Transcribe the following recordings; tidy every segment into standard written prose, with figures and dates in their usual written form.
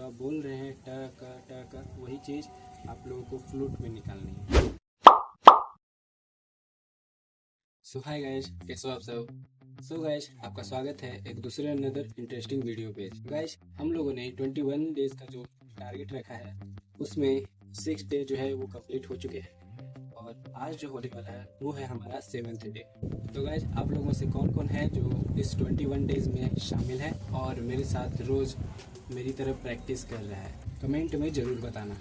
आप बोल रहे हैं ट क वही चीज़ आप लोगों को फ्लूट में निकालनी है। सो हाय गाइस, कैसे हो आप सब। सो गाइस, आपका स्वागत है एक दूसरे अनदर इंटरेस्टिंग वीडियो पे। गाइस, हम लोगों ने 21 डेज का जो टारगेट रखा है उसमें 6 डे जो है वो कंप्लीट हो चुके हैं और आज जो होने वाला है वो है हमारा 7th डे। तो गाइस, आप लोगों में से कौन कौन है जो इस 21 डेज में शामिल है और मेरे साथ रोज़ मेरी तरफ प्रैक्टिस कर रहा है, कमेंट में ज़रूर बताना।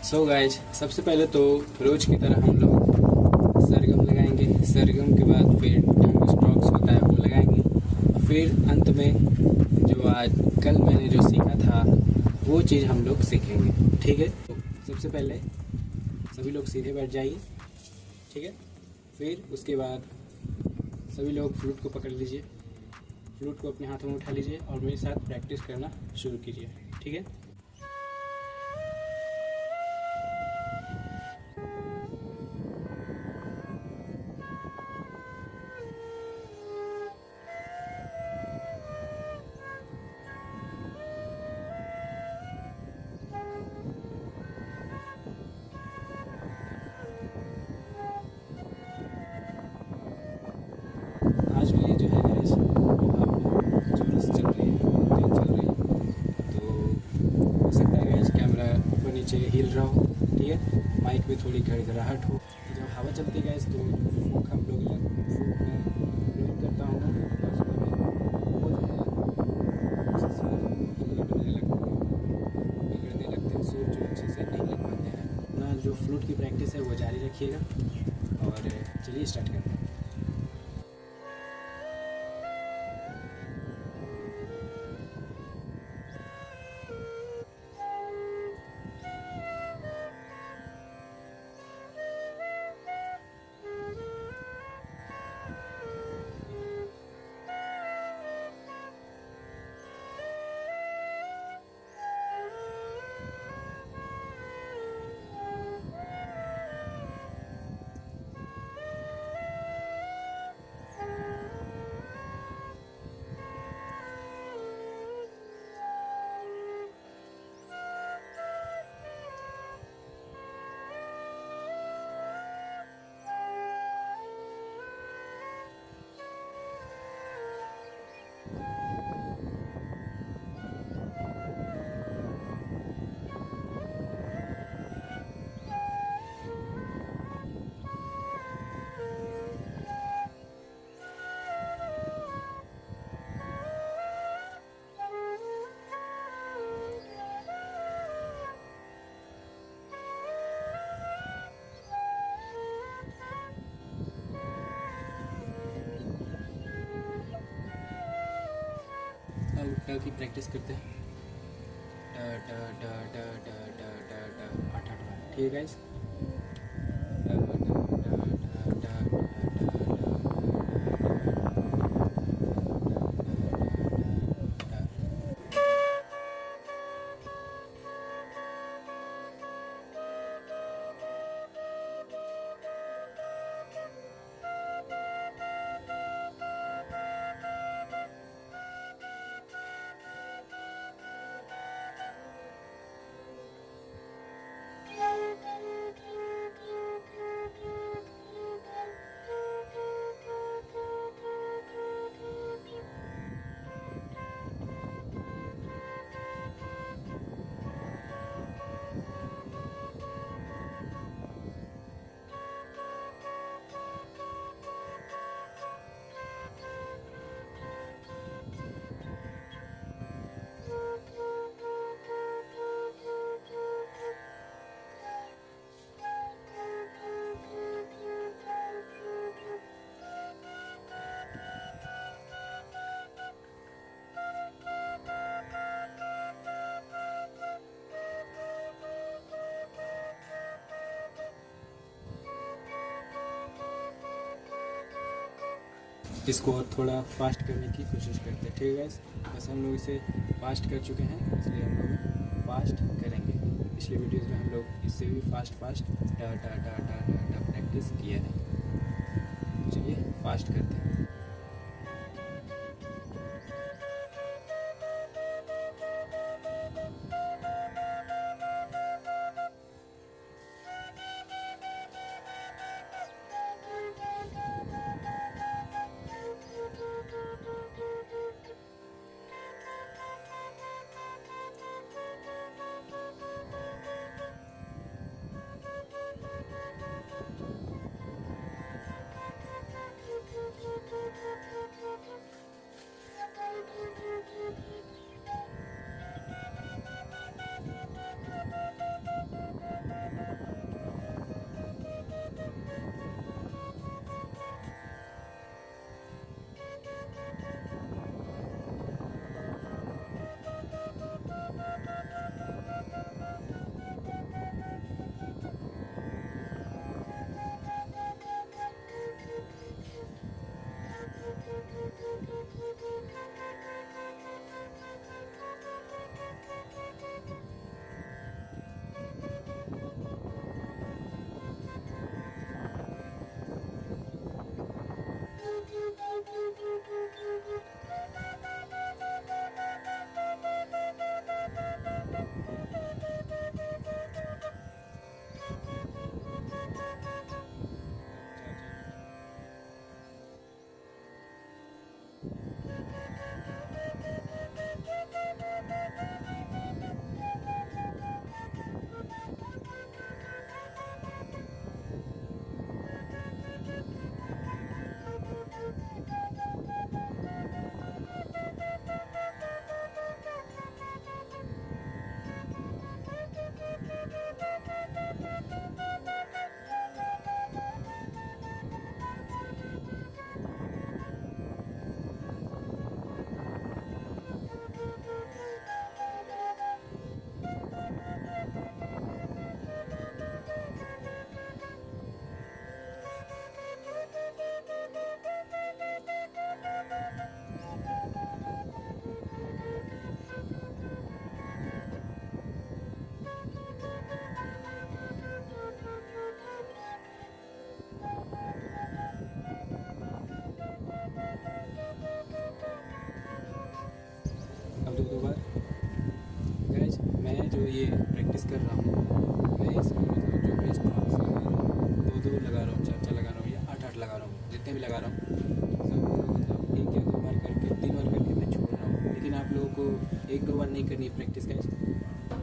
सो गाइस, सबसे पहले तो रोज़ की तरह हम लोग सरगम लगाएंगे। सरगम के बाद फिर टंग स्ट्रोक्स होता है वो लगाएंगे और फिर अंत में जो आज कल मैंने जो सीखा था वो चीज़ हम लोग सीखेंगे। ठीक है, तो सबसे पहले सभी लोग सीधे बैठ जाइए। ठीक है, फिर उसके बाद सभी लोग फ्लूट को पकड़ लीजिए, फ्लूट को अपने हाथों में उठा लीजिए और मेरे साथ प्रैक्टिस करना शुरू कीजिए। ठीक है, आज भी जो है गाइस जोर से चल रही है, तेज चल रही है, तो हो सकता है गाइस कैमरा ऊपर नीचे हिल रहा हो। ठीक है, माइक में थोड़ी गड़गड़ाहट हो। जब हवा चलती है गाइस तो फूक हम लोग फूक में ब्लोइंग करता हूँ और उसमें वो जो है उससे हिलने डुलने लगते हैं, बिगड़ने लगते हैं, सुर जो अच्छे से नहीं लग पाते हैं। अपना जो फ्लूट की प्रैक्टिस है वो जारी रखिएगा और चलिए स्टार्ट करते हैं। ट की प्रैक्टिस करते हैं। ट ट ट ट ट ट ट ट 8 बार। ठीक है गाइस। इसको और थोड़ा फास्ट करने की कोशिश करते हैं। ठीक है गाइस, बस हम लोग इसे फास्ट कर चुके हैं इसलिए हम लोग फास्ट करेंगे। पिछले वीडियोस में हम लोग इससे भी फास्ट टा टा टा टा टा प्रैक्टिस किया है। चलिए फास्ट करते हैं। जितने भी लगा रहा हूँ सब मतलब 1 या 2 बार करके 3 बार करके मैं छोड़ रहा हूँ। लेकिन आप लोगों को 1-2 बार नहीं करनी है प्रैक्टिस गाइस,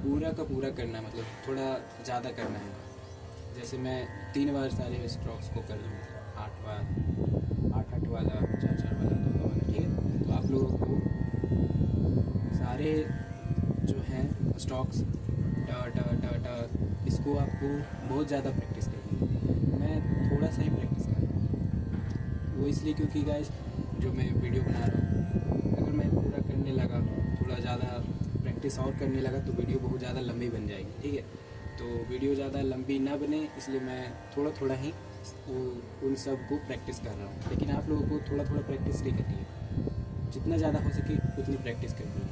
पूरा का पूरा करना है, मतलब थोड़ा ज़्यादा करना है। जैसे मैं 3 बार सारे स्ट्रोक्स को कर लूँगा, 8 बार 8-8 वाला 4-4 वाला 2-2 वाला, ठीक है। तो आप लोगों को सारे जो हैं स्ट्रोक्स ट ट ट ट इसको आपको बहुत ज़्यादा प्रैक्टिस करनी है। मैं थोड़ा सा ही प्रैक्टिस कर रहा हूँ, वो इसलिए क्योंकि गाइस जो मैं वीडियो बना रहा हूँ, अगर मैं पूरा करने लगा, थोड़ा ज़्यादा प्रैक्टिस और करने लगा तो वीडियो बहुत ज़्यादा लंबी बन जाएगी, ठीक है। तो वीडियो ज़्यादा लंबी ना बने इसलिए मैं थोड़ा थोड़ा ही उन सब को प्रैक्टिस कर रहा हूँ। लेकिन आप लोगों को थोड़ा थोड़ा प्रैक्टिस नहीं करनी है, जितना ज़्यादा हो सके उतनी प्रैक्टिस करनी है।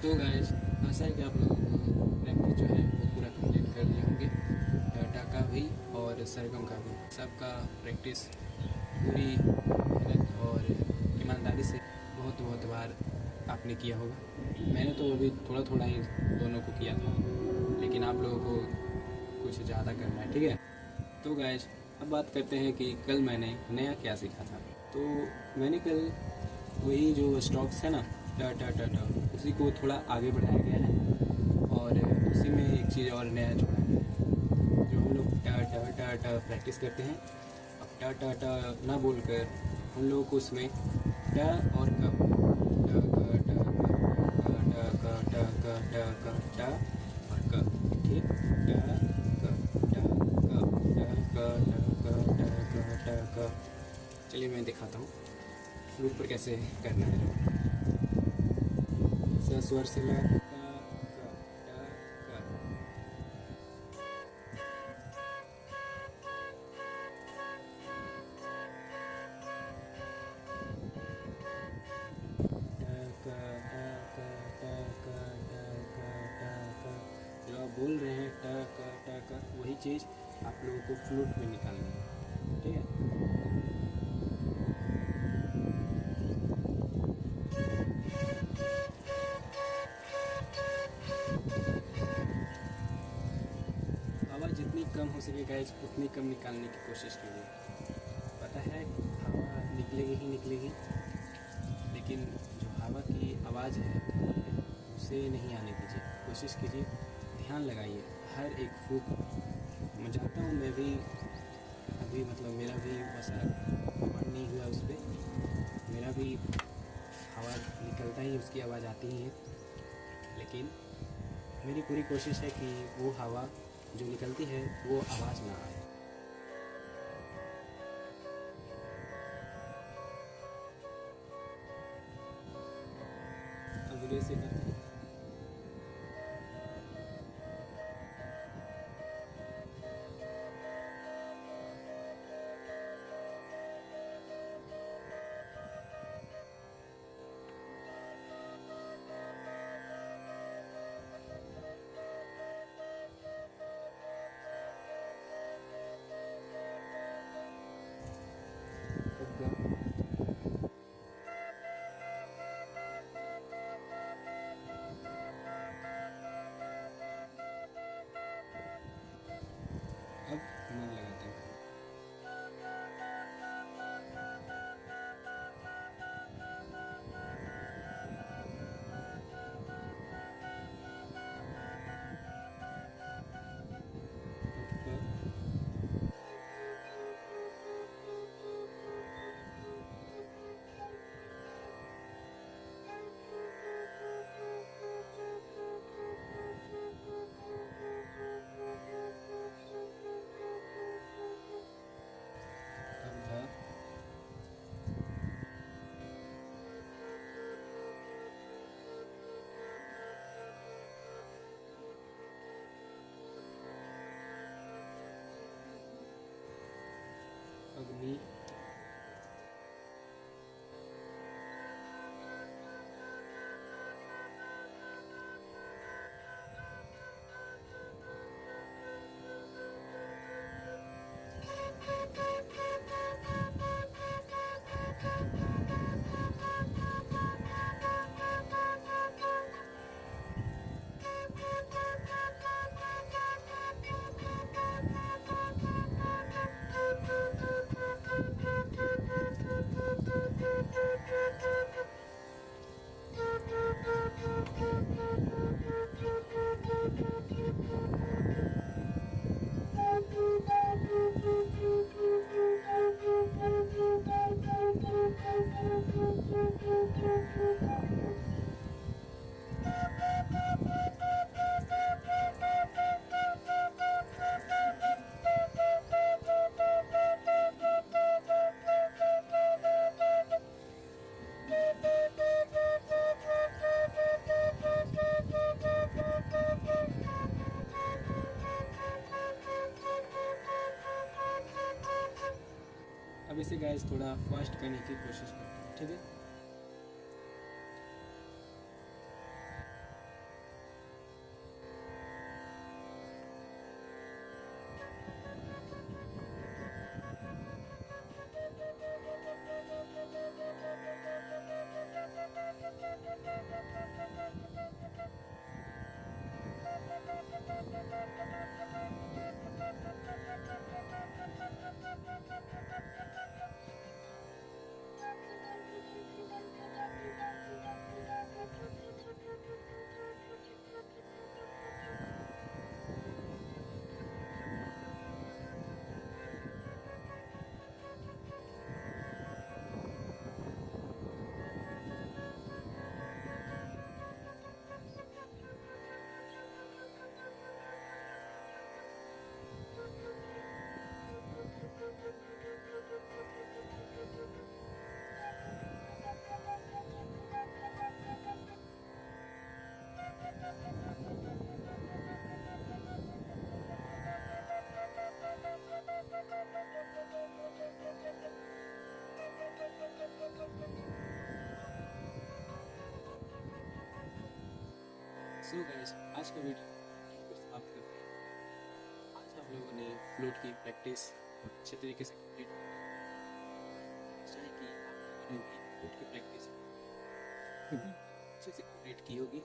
तो गाइस आशा है कि आप लोगों को प्रैक्टिस जो है वो पूरा कंप्लीट कर लिए होंगे, डाटा का भी और सरगम का भी। सबका प्रैक्टिस पूरी मेहनत और ईमानदारी से बहुत बहुत बार आपने किया होगा। मैंने तो अभी थोड़ा थोड़ा ही दोनों को किया था, लेकिन आप लोगों को कुछ ज़्यादा करना है, ठीक है। तो गाइस अब बात करते हैं कि कल मैंने नया क्या सीखा था। तो मैंने कल वही जो स्ट्रोक्स है ना, ट ट ट ट, उसी को थोड़ा आगे बढ़ाया गया है और उसी में एक चीज़ और नया जोड़ा है। जो हम लोग ट ट ट ट प्रैक्टिस करते हैं, अब ट ट ट ना बोलकर हम लोगों को उसमें ट और क, ट क ट क ट क ट क ट क ट और क, ठीक, ट क ट क ट क ट क ट क। चलिए मैं दिखाता हूँ फ्लूट पर कैसे करना है। स्वर से ला ट क जो आप बोल रहे हैं ट क, वही चीज़ आप लोगों को फ्लूट में निकालनी है, ठीक है। आवाज़ जितनी कम हो सके गाइस उतनी कम निकालने की कोशिश कीजिए। पता है हवा निकलेगी ही निकलेगी, लेकिन जो हवा की आवाज़ है उसे नहीं आने दीजिए, कोशिश कीजिए, ध्यान लगाइए हर एक फूक। मैं जानता हूँ मैं भी अभी मतलब मेरा भी वैसा मन नहीं हुआ उस पर, मेरा भी हवा निकलता ही उसकी आवाज़ आती ही है, लेकिन मेरी पूरी कोशिश है कि वो हवा जो निकलती है वो आवाज़ ना आए। अब धीरे से करते हैं। अब मन लगाते हैं। अग्नि, अब इसे गैस थोड़ा फास्ट करने की कोशिश करते हैं, ठीक है। सो गाइस, आज का वीडियो को समाप्त करते हैं। आज हम लोगों ने फ्लूट की प्रैक्टिस अच्छे तरीके से कंप्लीट की। आशा है कि आप लोगों ने भी फ्लूट की प्रैक्टिस अच्छे से कंप्लीट की होगी।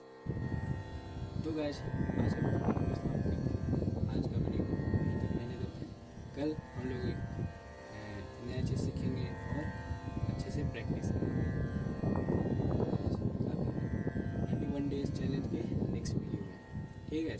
तो गाइस, आज का वीडियो को समाप्त करते हैं। आज का वीडियो को यहीं तक रहने देते हैं। कल हम लोग एक नया चीज़ सीखेंगे और अच्छे से प्रैक्टिस करेंगे। 21 डेज चैलेंज के नेक्स्ट वीडियो में, ठीक है।